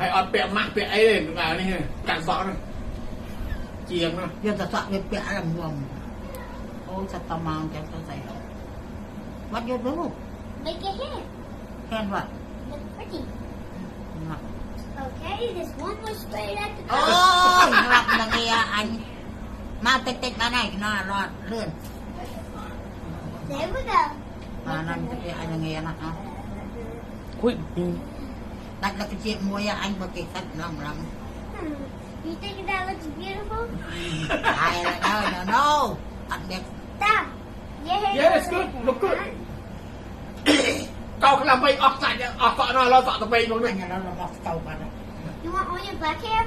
hay ọt bẹ mặn bẹ ấy lên tụi nào đi cạn sọ này chiềng nó giờ ta sợ bị bẹ làm buồn ôi sao tao mang cho tao dậy what you do Make it hair. can what Look pretty. ngọc Okay, there's one more straight at the ôi ngọc là nghe anh mà tết tết mà này nó lọt lươn There we go. mà nó cái anh nghe nó hả ui đặt là cái chuyện mua ya anh mà cái khách lòng lắm You think that looks beautiful? ai là đâu no anh đẹp Stop. Your hair yeah looks it's good like look good that. câu cái làm bay ọt sạch ọt sọ nó lo sọ tập bay luôn đấy anh là nó mọc tàu vào đây You want all your black hair?